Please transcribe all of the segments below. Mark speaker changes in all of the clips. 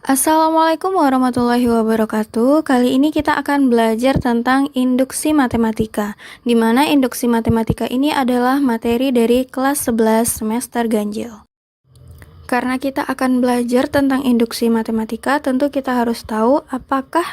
Speaker 1: Assalamualaikum warahmatullahi wabarakatuh. Kali ini kita akan belajar tentang induksi matematika, di mana induksi matematika ini adalah materi dari kelas 11 semester ganjil. Karena kita akan belajar tentang induksi matematika, tentu kita harus tahu apakah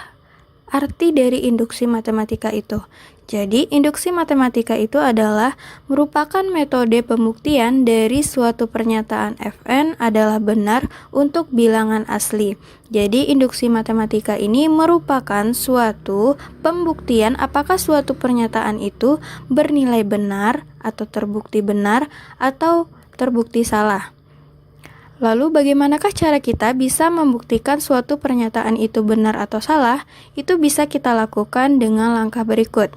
Speaker 1: arti dari induksi matematika itu. Jadi, induksi matematika itu adalah merupakan metode pembuktian dari suatu pernyataan Fn adalah benar untuk bilangan asli. Jadi, induksi matematika ini merupakan suatu pembuktian apakah suatu pernyataan itu bernilai benar atau terbukti benar atau terbukti salah. Lalu bagaimanakah cara kita bisa membuktikan suatu pernyataan itu benar atau salah? Itu bisa kita lakukan dengan langkah berikut.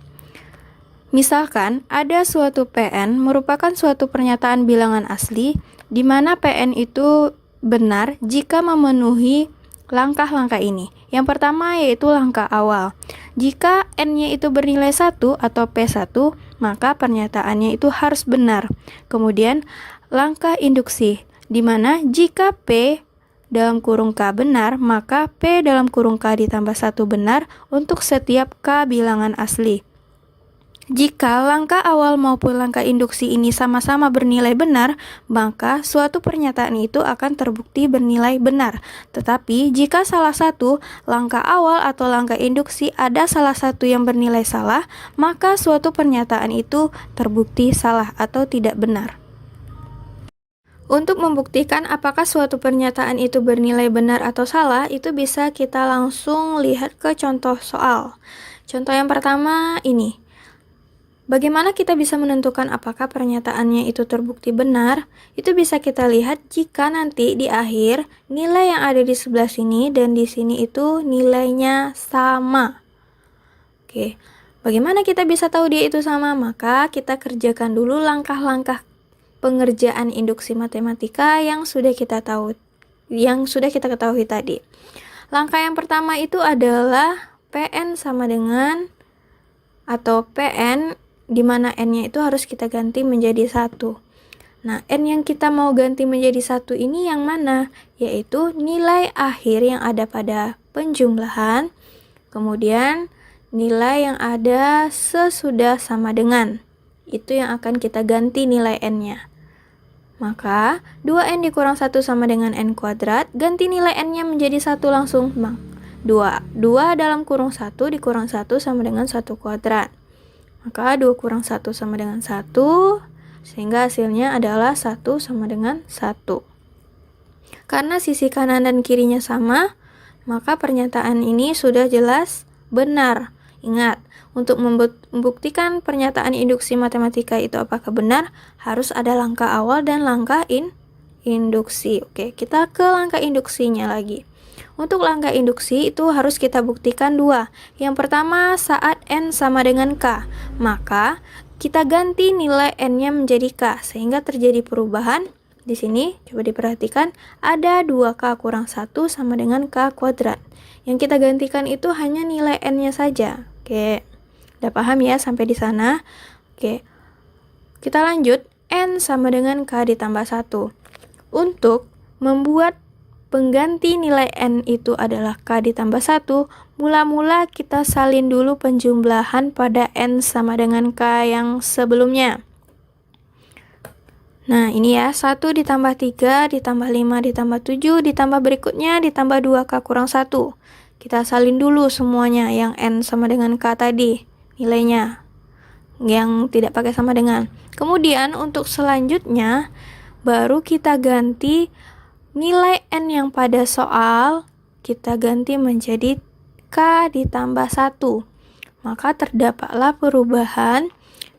Speaker 1: Misalkan ada suatu PN merupakan suatu pernyataan bilangan asli di mana PN itu benar jika memenuhi langkah-langkah ini. Yang pertama yaitu langkah awal. Jika N-nya itu bernilai 1 atau P1, maka pernyataannya itu harus benar. Kemudian langkah induksi, di mana jika P dalam kurung K benar, maka P dalam kurung K ditambah 1 benar untuk setiap K bilangan asli. Jika langkah awal maupun langkah induksi ini sama-sama bernilai benar, maka suatu pernyataan itu akan terbukti bernilai benar. Tetapi jika salah satu langkah awal atau langkah induksi ada salah satu yang bernilai salah, maka suatu pernyataan itu terbukti salah atau tidak benar. Untuk membuktikan apakah suatu pernyataan itu bernilai benar atau salah, itu bisa kita langsung lihat ke contoh soal. Contoh yang pertama ini. Bagaimana kita bisa menentukan apakah pernyataannya itu terbukti benar? Itu bisa kita lihat jika nanti di akhir nilai yang ada di sebelah sini dan di sini itu nilainya sama. Oke, bagaimana kita bisa tahu dia itu sama? Maka kita kerjakan dulu langkah-langkah pengerjaan induksi matematika yang sudah kita ketahui tadi. Langkah yang pertama itu adalah PN sama dengan atau PN di mana N-nya itu harus kita ganti menjadi 1. Nah, N yang kita mau ganti menjadi 1 ini yang mana? Yaitu nilai akhir yang ada pada penjumlahan, kemudian nilai yang ada sesudah sama dengan. Itu yang akan kita ganti nilai N-nya. Maka, 2N dikurang 1 sama dengan N kuadrat, ganti nilai N-nya menjadi 1 langsung. 2 dalam kurung 1 dikurang 1 sama dengan 1 kuadrat. Maka 2 kurang 1 sama dengan 1, sehingga hasilnya adalah 1 sama dengan 1. Karena sisi kanan dan kirinya sama, maka pernyataan ini sudah jelas benar. Ingat, untuk membuktikan pernyataan induksi matematika itu apakah benar, harus ada langkah awal dan langkah induksi. Oke, kita ke langkah induksinya lagi. Untuk langkah induksi itu harus kita buktikan 2. Yang pertama, saat N sama dengan K, maka kita ganti nilai N-nya menjadi K, sehingga terjadi perubahan. Di sini, coba diperhatikan, ada 2K kurang 1 sama dengan K kuadrat. Yang kita gantikan itu hanya nilai N-nya saja. Oke, udah paham ya sampai di sana? Oke, kita lanjut, N sama dengan K ditambah 1. Untuk membuat pengganti nilai N itu adalah K ditambah 1, mula-mula kita salin dulu penjumlahan pada N sama dengan K yang sebelumnya. Nah, ini ya, 1 ditambah 3, ditambah 5, ditambah 7, ditambah berikutnya, ditambah 2K kurang 1. Kita salin dulu semuanya, yang N sama dengan K tadi, nilainya, yang tidak pakai sama dengan. Kemudian, untuk selanjutnya, baru kita ganti nilai N yang pada soal, kita ganti menjadi K ditambah 1. Maka terdapatlah perubahan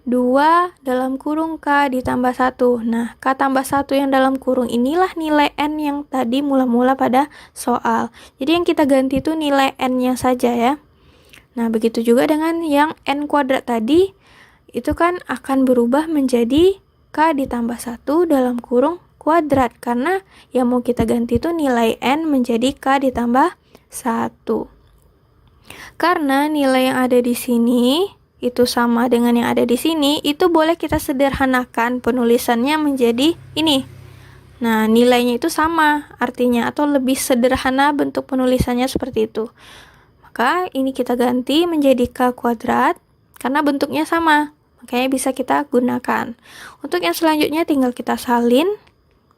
Speaker 1: 2 dalam kurung K ditambah 1. Nah, K tambah 1 yang dalam kurung inilah nilai N yang tadi mula-mula pada soal. Jadi yang kita ganti itu nilai N-nya saja ya. Nah, begitu juga dengan yang N kuadrat tadi, itu kan akan berubah menjadi K ditambah 1 dalam kurung kuadrat, karena yang mau kita ganti itu nilai N menjadi K ditambah 1. Karena nilai yang ada di sini itu sama dengan yang ada di sini, itu boleh kita sederhanakan penulisannya menjadi ini. Nah, nilainya itu sama artinya atau lebih sederhana bentuk penulisannya seperti itu. Maka ini kita ganti menjadi K kuadrat karena bentuknya sama. Makanya bisa kita gunakan. Untuk yang selanjutnya tinggal kita salin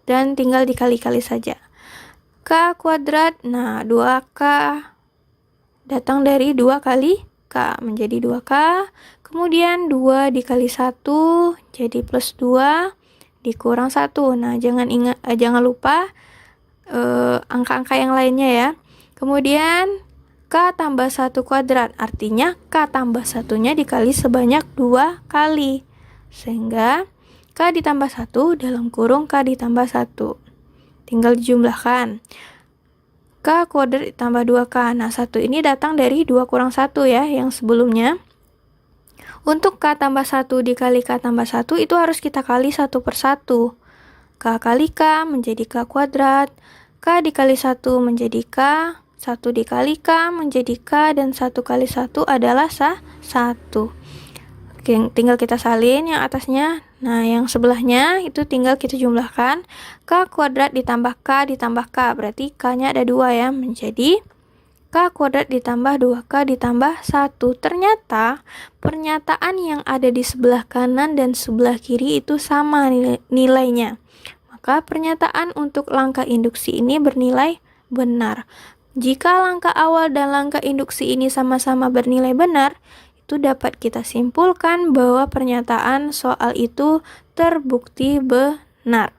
Speaker 1: dan tinggal dikali-kali saja. K kuadrat, nah 2K datang dari 2 kali K menjadi 2K. Kemudian 2 dikali 1 jadi plus 2 dikurang 1. Nah, jangan lupa angka-angka yang lainnya ya. Kemudian K tambah 1 kuadrat, artinya K tambah 1-nya dikali sebanyak 2 kali. Sehingga K ditambah 1 dalam kurung K ditambah 1. Tinggal dijumlahkan. K kuadrat ditambah 2K. Nah, 1 ini datang dari 2 kurang 1 ya, yang sebelumnya. Untuk K tambah 1 dikali K tambah 1 itu harus kita kali 1 per 1. K kali K menjadi K kuadrat. K dikali 1 menjadi K. 1 dikali K menjadi K. Dan 1 kali 1 adalah 1. Oke, tinggal kita salin yang atasnya. Nah, yang sebelahnya itu tinggal kita jumlahkan. K kuadrat ditambah K ditambah K. Berarti K-nya ada 2 ya. Menjadi K kuadrat ditambah 2K ditambah 1. Ternyata pernyataan yang ada di sebelah kanan dan sebelah kiri itu sama nilainya. Maka pernyataan untuk langkah induksi ini bernilai benar. Jika langkah awal dan langkah induksi ini sama-sama bernilai benar, itu dapat kita simpulkan bahwa pernyataan soal itu terbukti benar.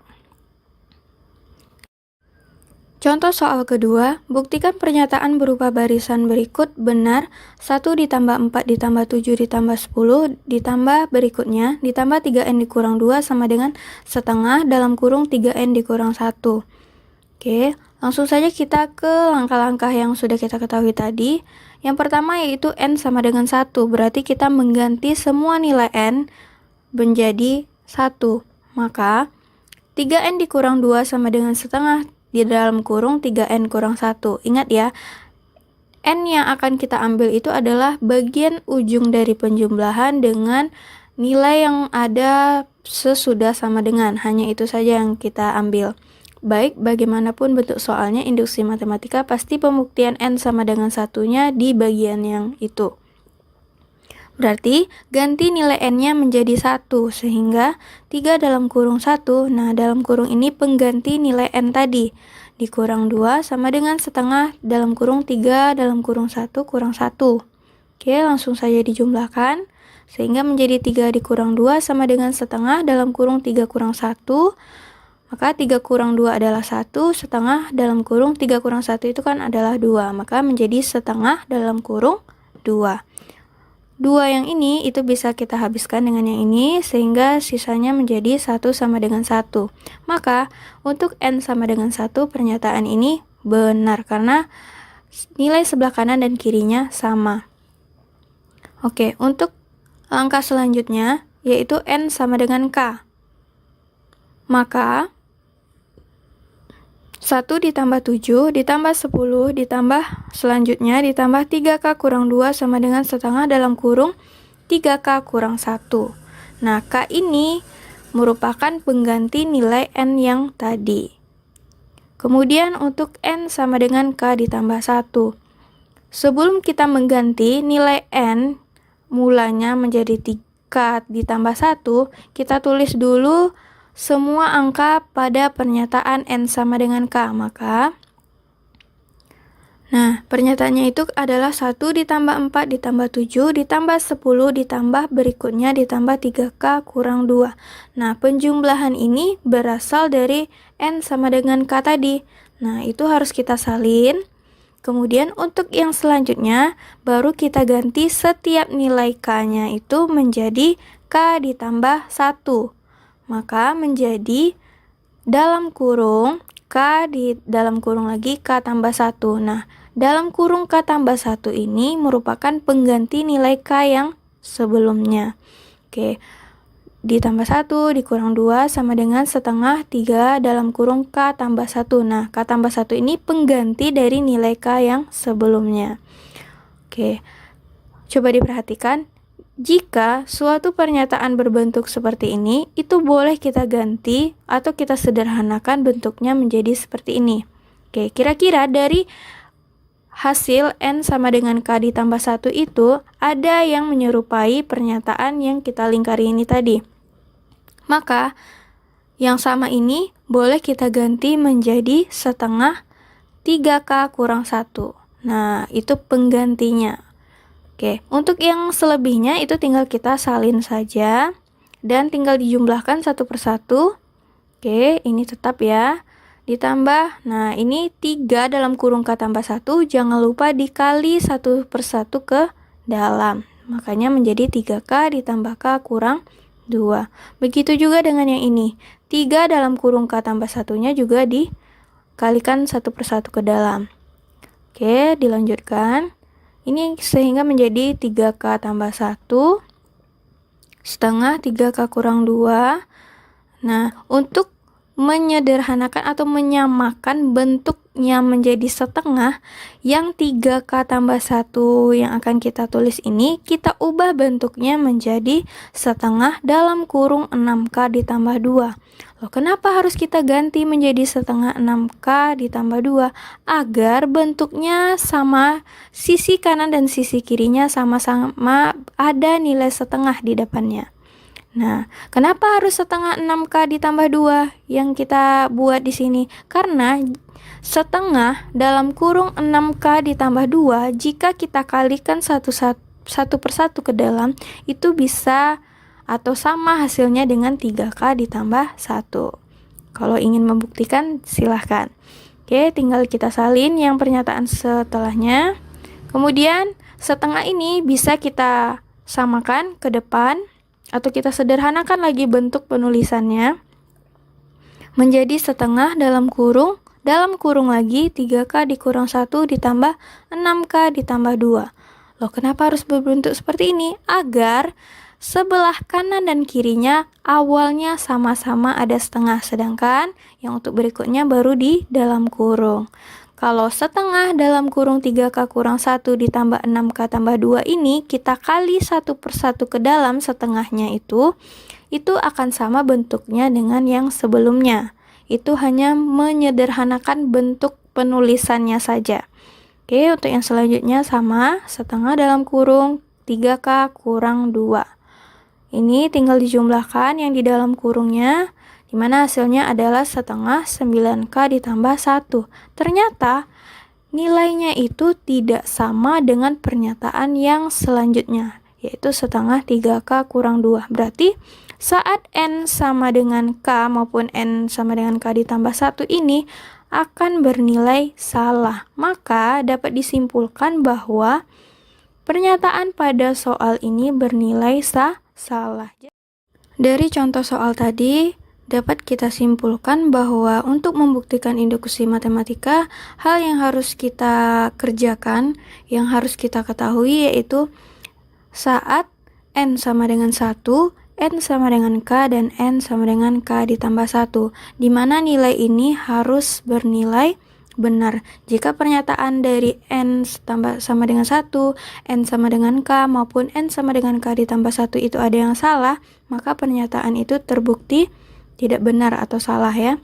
Speaker 1: Contoh soal kedua, buktikan pernyataan berupa barisan berikut benar 1 ditambah 4 ditambah 7 ditambah 10 ditambah berikutnya ditambah 3N dikurang 2 sama dengan setengah dalam kurung 3N dikurang 1. Oke, langsung saja kita ke langkah-langkah yang sudah kita ketahui tadi. Yang pertama yaitu N sama dengan 1, berarti kita mengganti semua nilai N menjadi 1. Maka 3N dikurang 2 sama dengan setengah di dalam kurung 3N kurang 1. Ingat ya, N yang akan kita ambil itu adalah bagian ujung dari penjumlahan dengan nilai yang ada sesudah sama dengan. Hanya itu saja yang kita ambil. Baik, bagaimanapun bentuk soalnya, induksi matematika pasti pembuktian N sama dengan 1-nya di bagian yang itu. Berarti ganti nilai N-nya menjadi 1, sehingga 3 dalam kurung 1, nah dalam kurung ini pengganti nilai N tadi, dikurang 2 sama dengan setengah dalam kurung 3 dalam kurung 1 kurang 1. Oke, langsung saja dijumlahkan, sehingga menjadi 3 dikurang 2 sama dengan setengah dalam kurung 3 kurang 1, maka 3 kurang 2 adalah 1, setengah dalam kurung 3 kurang 1 itu kan adalah 2, maka menjadi setengah dalam kurung 2. 2 yang ini itu bisa kita habiskan dengan yang ini sehingga sisanya menjadi 1 sama dengan 1. Maka untuk N sama dengan 1 pernyataan ini benar karena nilai sebelah kanan dan kirinya sama. Oke, untuk langkah selanjutnya yaitu N sama dengan K. Maka 1 ditambah 7 ditambah 10 ditambah selanjutnya ditambah 3K kurang 2 sama dengan setengah dalam kurung 3K kurang 1. Nah, K ini merupakan pengganti nilai N yang tadi. Kemudian untuk N sama dengan K ditambah 1. Sebelum kita mengganti nilai N mulanya menjadi 3K ditambah 1, kita tulis dulu semua angka pada pernyataan N sama dengan K. Maka pernyataannya itu adalah 1 ditambah 4 ditambah 7 ditambah 10 ditambah berikutnya ditambah 3K kurang 2. Nah, penjumlahan ini berasal dari N sama dengan K tadi. Nah, itu harus kita salin. Kemudian untuk yang selanjutnya baru kita ganti setiap nilai K-nya itu menjadi K ditambah 1. Maka menjadi dalam kurung K di dalam kurung lagi K tambah 1. Nah, dalam kurung K tambah 1 ini merupakan pengganti nilai K yang sebelumnya. Oke, ditambah 1 dikurang 2 sama dengan setengah 3 dalam kurung K tambah 1. Nah, K tambah 1 ini pengganti dari nilai K yang sebelumnya. Oke, coba diperhatikan. Jika suatu pernyataan berbentuk seperti ini, itu boleh kita ganti atau kita sederhanakan bentuknya menjadi seperti ini. Oke, kira-kira dari hasil N sama dengan K ditambah 1 itu ada yang menyerupai pernyataan yang kita lingkari ini tadi. Maka yang sama ini boleh kita ganti menjadi setengah 3K kurang 1. Nah, itu penggantinya. Oke, untuk yang selebihnya itu tinggal kita salin saja dan tinggal dijumlahkan satu persatu. Oke, ini tetap ya. Ditambah, nah ini 3 dalam kurung K tambah 1, jangan lupa dikali satu persatu ke dalam. Makanya menjadi 3K ditambah K kurang 2. Begitu juga dengan yang ini. 3 dalam kurung K tambah 1-nya juga dikalikan satu persatu ke dalam. Oke, dilanjutkan. Ini sehingga menjadi 3K tambah 1 setengah 3K kurang 2. Nah, untuk menyederhanakan atau menyamakan bentuknya menjadi setengah, yang 3K tambah 1 yang akan kita tulis ini, kita ubah bentuknya menjadi setengah dalam kurung 6K ditambah 2. Loh, kenapa harus kita ganti menjadi setengah 6K ditambah 2? Agar bentuknya sama, sisi kanan dan sisi kirinya sama-sama ada nilai setengah di depannya. Nah, kenapa harus setengah 6K ditambah 2 yang kita buat di sini? Karena setengah dalam kurung 6K ditambah 2, jika kita kalikan satu persatu ke dalam, itu bisa atau sama hasilnya dengan 3K ditambah 1. Kalau ingin membuktikan silahkan. Oke, tinggal kita salin yang pernyataan setelahnya. Kemudian setengah ini bisa kita samakan ke depan atau kita sederhanakan lagi bentuk penulisannya menjadi setengah dalam kurung lagi 3K dikurang 1 ditambah 6K ditambah 2. Loh, kenapa harus berbentuk seperti ini? Agar sebelah kanan dan kirinya awalnya sama-sama ada setengah, sedangkan yang untuk berikutnya baru di dalam kurung. Kalau setengah dalam kurung 3K kurang 1 ditambah 6K tambah 2 ini kita kali satu persatu ke dalam setengahnya itu akan sama bentuknya dengan yang sebelumnya. Itu hanya menyederhanakan bentuk penulisannya saja. Oke, untuk yang selanjutnya sama, setengah dalam kurung 3K kurang 2. Ini tinggal dijumlahkan yang di dalam kurungnya, di mana hasilnya adalah setengah 9K ditambah 1. Ternyata nilainya itu tidak sama dengan pernyataan yang selanjutnya, yaitu setengah 3K kurang 2. Berarti saat N sama dengan K maupun N sama dengan K ditambah 1 ini akan bernilai salah. Maka dapat disimpulkan bahwa pernyataan pada soal ini bernilai salah. Dari contoh soal tadi, dapat kita simpulkan bahwa untuk membuktikan induksi matematika, hal yang harus kita kerjakan, yang harus kita ketahui yaitu saat N sama dengan 1, N sama dengan K, dan N sama dengan K ditambah 1, di mana nilai ini harus bernilai benar. Jika pernyataan dari N sama dengan 1, N sama dengan K, maupun N sama dengan K ditambah 1 itu ada yang salah, maka pernyataan itu terbukti tidak benar atau salah ya.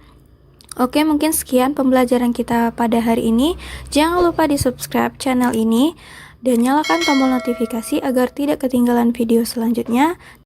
Speaker 1: Oke, mungkin sekian pembelajaran kita pada hari ini. Jangan lupa di subscribe channel ini dan nyalakan tombol notifikasi agar tidak ketinggalan video selanjutnya.